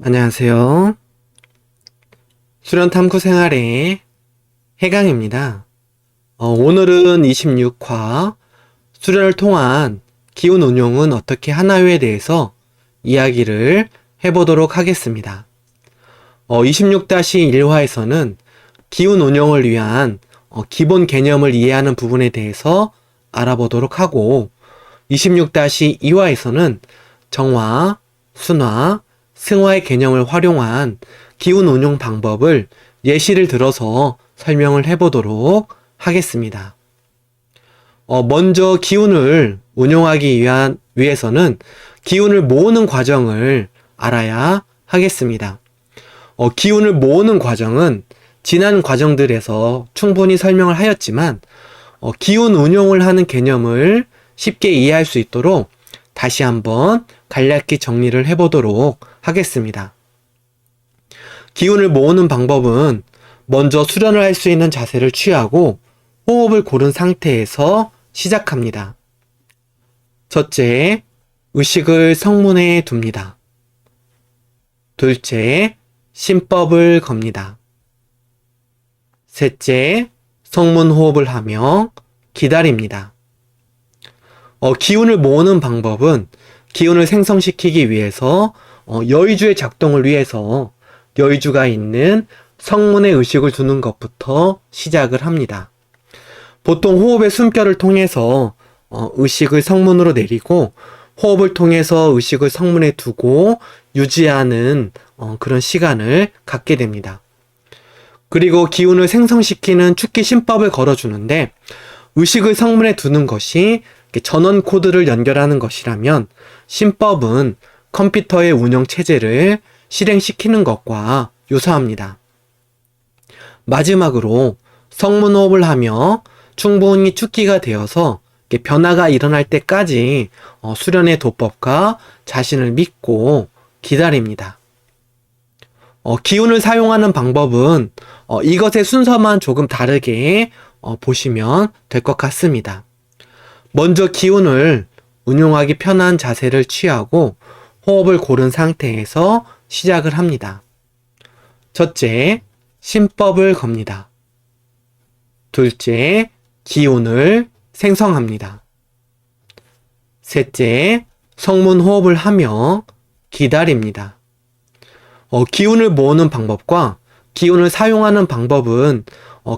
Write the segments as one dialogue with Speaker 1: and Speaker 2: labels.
Speaker 1: 안녕하세요. 수련탐구 생활의 해강입니다. 오늘은 26화 수련을 통한 기운 운용은 어떻게 하나요에 대해서 이야기를 해보도록 하겠습니다. 26-1화에서는 기운 운용을 위한 기본 개념을 이해하는 부분에 대해서 알아보도록 하고 26-2화에서는 정화, 순화, 승화의 개념을 활용한 기운 운용 방법을 예시를 들어서 설명을 해보도록 하겠습니다. 먼저 기운을 운용하기 위해서는 기운을 모으는 과정을 알아야 하겠습니다. 기운을 모으는 과정은 지난 과정들에서 충분히 설명을 하였지만 기운 운용을 하는 개념을 쉽게 이해할 수 있도록 다시 한번 간략히 정리를 해보도록 하겠습니다. 기운을 모으는 방법은 먼저 수련을 할 수 있는 자세를 취하고 호흡을 고른 상태에서 시작합니다. 첫째, 의식을 성문에 둡니다. 둘째, 심법을 겁니다. 셋째, 성문 호흡을 하며 기다립니다. 기운을 모으는 방법은 기운을 생성시키기 위해서 여의주의 작동을 위해서 여의주가 있는 성문에 의식을 두는 것부터 시작을 합니다. 보통 호흡의 숨결을 통해서 의식을 성문으로 내리고 호흡을 통해서 의식을 성문에 두고 유지하는 그런 시간을 갖게 됩니다. 그리고 기운을 생성시키는 축기 심법을 걸어주는데 의식을 성문에 두는 것이 전원 코드를 연결하는 것이라면 심법은 컴퓨터의 운영 체제를 실행시키는 것과 유사합니다. 마지막으로 성문 호흡을 하며 충분히 축기가 되어서 변화가 일어날 때까지 수련의 도법과 자신을 믿고 기다립니다. 기운을 사용하는 방법은 이것의 순서만 조금 다르게 보시면 될 것 같습니다. 먼저 기운을 운용하기 편한 자세를 취하고 호흡을 고른 상태에서 시작을 합니다. 첫째, 심법을 겁니다. 둘째, 기운을 생성합니다. 셋째, 성문 호흡을 하며 기다립니다. 기운을 모으는 방법과 기운을 사용하는 방법은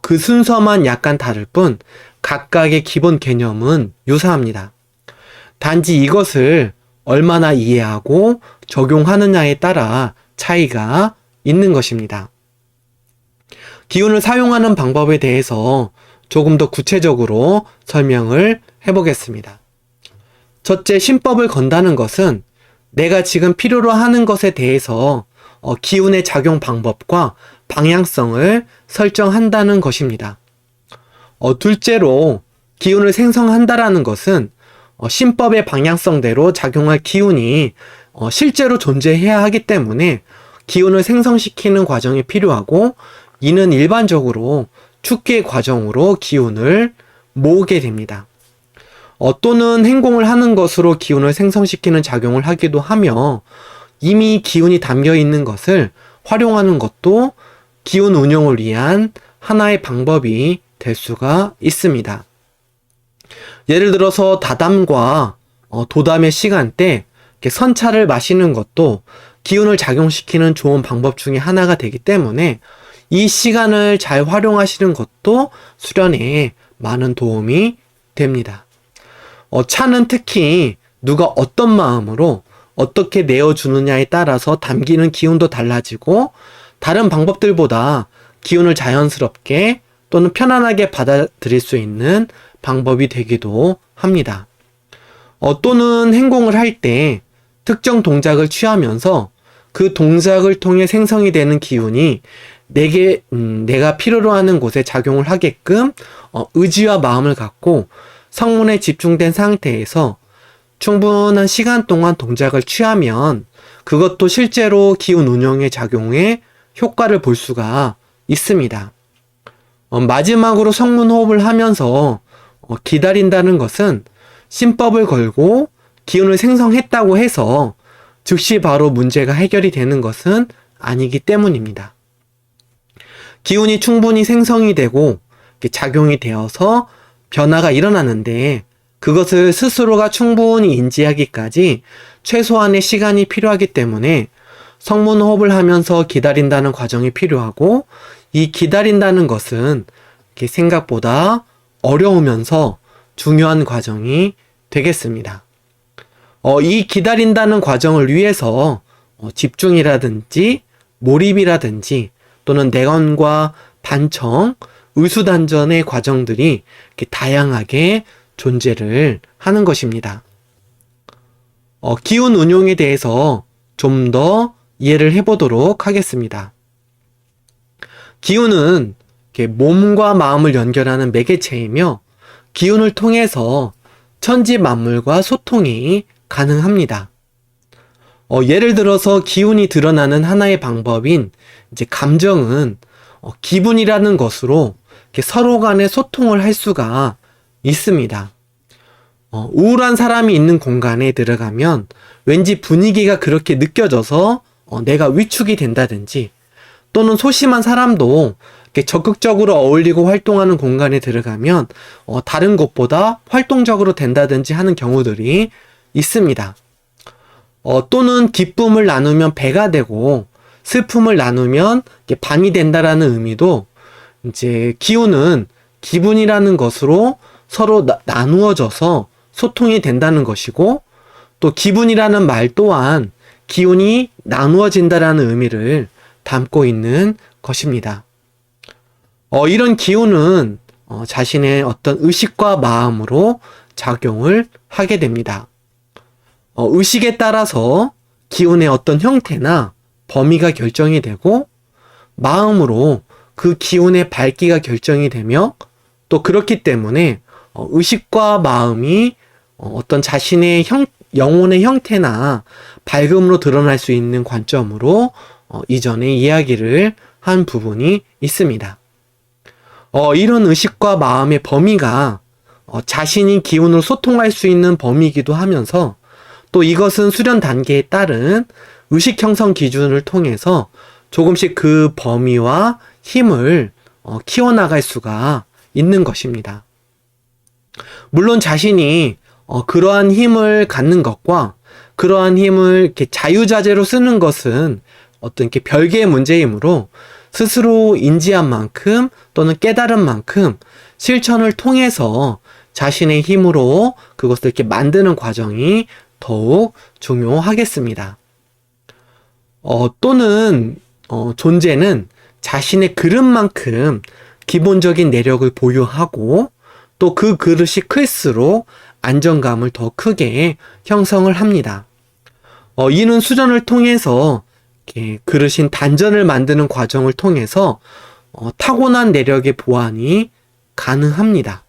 Speaker 1: 그 순서만 약간 다를 뿐 각각의 기본 개념은 유사합니다. 단지 이것을 얼마나 이해하고 적용하느냐에 따라 차이가 있는 것입니다. 기운을 사용하는 방법에 대해서 조금 더 구체적으로 설명을 해보겠습니다. 첫째, 심법을 건다는 것은 내가 지금 필요로 하는 것에 대해서 기운의 작용 방법과 방향성을 설정한다는 것입니다. 둘째로 기운을 생성한다라는 것은 심법의 방향성대로 작용할 기운이 실제로 존재해야 하기 때문에 기운을 생성시키는 과정이 필요하고 이는 일반적으로 축기의 과정으로 기운을 모으게 됩니다. 또는 행공을 하는 것으로 기운을 생성시키는 작용을 하기도 하며 이미 기운이 담겨 있는 것을 활용하는 것도 기운 운용을 위한 하나의 방법이 될 수가 있습니다. 예를 들어서 다담과 도담의 시간대 선차를 마시는 것도 기운을 작용시키는 좋은 방법 중에 하나가 되기 때문에 이 시간을 잘 활용하시는 것도 수련에 많은 도움이 됩니다. 차는 특히 누가 어떤 마음으로 어떻게 내어주느냐에 따라서 담기는 기운도 달라지고 다른 방법들보다 기운을 자연스럽게 또는 편안하게 받아들일 수 있는 방법이 되기도 합니다. 또는 행공을 할 때 특정 동작을 취하면서 그 동작을 통해 생성이 되는 기운이 내가 필요로 하는 곳에 작용을 하게끔 의지와 마음을 갖고 성문에 집중된 상태에서 충분한 시간 동안 동작을 취하면 그것도 실제로 기운 운용의 작용에 효과를 볼 수가 있습니다. 마지막으로 성문 호흡을 하면서 기다린다는 것은 심법을 걸고 기운을 생성했다고 해서 즉시 바로 문제가 해결이 되는 것은 아니기 때문입니다. 기운이 충분히 생성이 되고 작용이 되어서 변화가 일어나는데 그것을 스스로가 충분히 인지하기까지 최소한의 시간이 필요하기 때문에 성문호흡을 하면서 기다린다는 과정이 필요하고, 이 기다린다는 것은 생각보다 어려우면서 중요한 과정이 되겠습니다. 이 기다린다는 과정을 위해서 집중이라든지 몰입이라든지 또는 내건과 반청, 의수단전의 과정들이 다양하게 존재를 하는 것입니다. 기운 운용에 대해서 좀 더 이해를 해보도록 하겠습니다. 기운은 몸과 마음을 연결하는 매개체이며 기운을 통해서 천지 만물과 소통이 가능합니다. 예를 들어서 기운이 드러나는 하나의 방법인 감정은 기분이라는 것으로 서로 간에 소통을 할 수가 있습니다. 우울한 사람이 있는 공간에 들어가면 왠지 분위기가 그렇게 느껴져서 내가 위축이 된다든지, 또는 소심한 사람도 적극적으로 어울리고 활동하는 공간에 들어가면 다른 곳보다 활동적으로 된다든지 하는 경우들이 있습니다. 또는 기쁨을 나누면 배가 되고 슬픔을 나누면 반이 된다라는 의미도, 이제 기운은 기분이라는 것으로 서로 나누어져서 소통이 된다는 것이고, 또 기분이라는 말 또한 기운이 나누어진다라는 의미를 담고 있는 것입니다. 이런 기운은 자신의 어떤 의식과 마음으로 작용을 하게 됩니다. 의식에 따라서 기운의 어떤 형태나 범위가 결정이 되고, 마음으로 그 기운의 밝기가 결정이 되며, 또 그렇기 때문에 의식과 마음이 어떤 자신의 영혼의 형태나 밝음으로 드러날 수 있는 관점으로 이전에 이야기를 한 부분이 있습니다. 이런 의식과 마음의 범위가 자신이 기운으로 소통할 수 있는 범위이기도 하면서, 또 이것은 수련 단계에 따른 의식 형성 기준을 통해서 조금씩 그 범위와 힘을 키워나갈 수가 있는 것입니다. 물론 자신이 그러한 힘을 갖는 것과 그러한 힘을 이렇게 자유자재로 쓰는 것은 어떤 이렇게 별개의 문제이므로, 스스로 인지한 만큼 또는 깨달은 만큼 실천을 통해서 자신의 힘으로 그것을 이렇게 만드는 과정이 더욱 중요하겠습니다. 또는 존재는 자신의 그릇만큼 기본적인 내력을 보유하고, 또 그 그릇이 클수록 안정감을 더 크게 형성을 합니다. 이는 수련을 통해서 그릇인 단전을 만드는 과정을 통해서 타고난 내력의 보완이 가능합니다.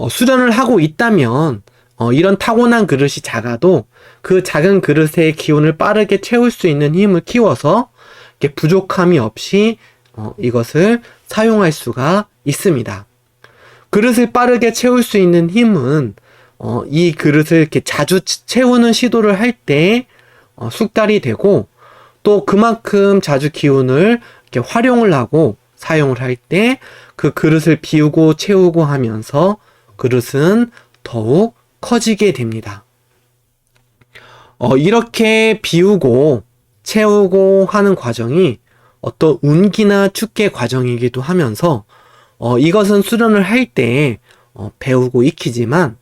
Speaker 1: 수련을 하고 있다면 이런 타고난 그릇이 작아도 그 작은 그릇의 기운을 빠르게 채울 수 있는 힘을 키워서 부족함이 없이 이것을 사용할 수가 있습니다. 그릇을 빠르게 채울 수 있는 힘은 이 그릇을 이렇게 자주 채우는 시도를 할 때 숙달이 되고, 또 그만큼 자주 기운을 이렇게 활용을 하고 사용을 할 때 그 그릇을 비우고 채우고 하면서 그릇은 더욱 커지게 됩니다. 이렇게 비우고 채우고 하는 과정이 어떤 운기나 축계 과정이기도 하면서, 이것은 수련을 할 때 배우고 익히지만,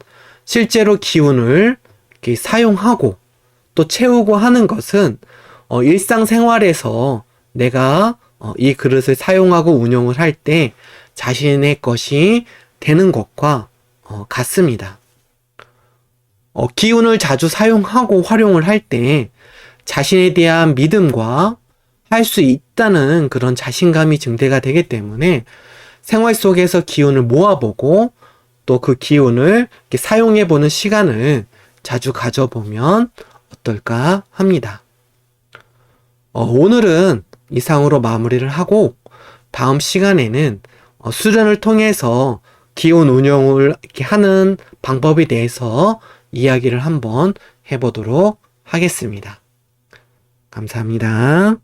Speaker 1: 실제로 기운을 이렇게 사용하고 또 채우고 하는 것은 일상생활에서 내가 이 그릇을 사용하고 운용을 할 때 자신의 것이 되는 것과 같습니다. 기운을 자주 사용하고 활용을 할 때 자신에 대한 믿음과 할 수 있다는 그런 자신감이 증대가 되기 때문에 생활 속에서 기운을 모아보고 또 그 기운을 이렇게 사용해보는 시간을 자주 가져보면 어떨까 합니다. 오늘은 이상으로 마무리를 하고, 다음 시간에는 수련을 통해서 기운 운용을 이렇게 하는 방법에 대해서 이야기를 한번 해보도록 하겠습니다. 감사합니다.